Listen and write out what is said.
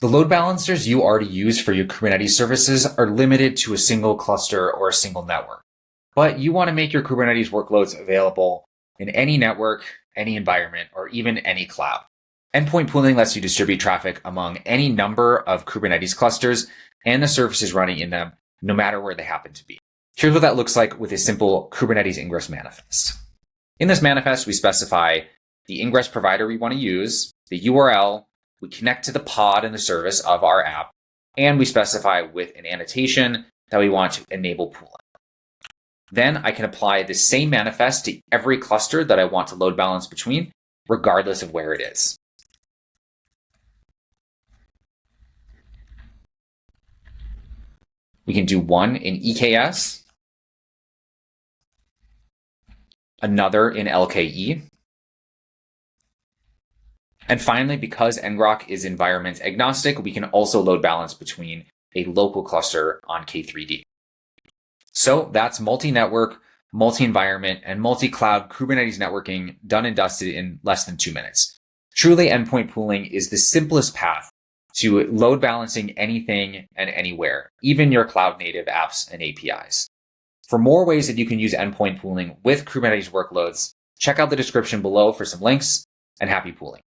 The load balancers you already use for your Kubernetes services are limited to a single cluster or a single network. But you want to make your Kubernetes workloads available in any network, any environment, or even any cloud. Endpoint pooling lets you distribute traffic among any number of Kubernetes clusters and the services running in them, no matter where they happen to be. Here's what that looks like with a simple Kubernetes Ingress manifest. In this manifest, we specify the Ingress provider we want to use, the URL, we connect to the pod and the service of our app, and we specify with an annotation that we want to enable pooling. Then I can apply the same manifest to every cluster that I want to load balance between, regardless of where it is. We can do one in EKS, another in LKE, and finally, because ngrok is environment agnostic, we can also load balance between a local cluster on K3D. So that's multi-network, multi-environment, and multi-cloud Kubernetes networking done and dusted in less than 2 minutes. Truly, endpoint pooling is the simplest path to load balancing anything and anywhere, even your cloud-native apps and APIs. For more ways that you can use endpoint pooling with Kubernetes workloads, check out the description below for some links, and happy pooling.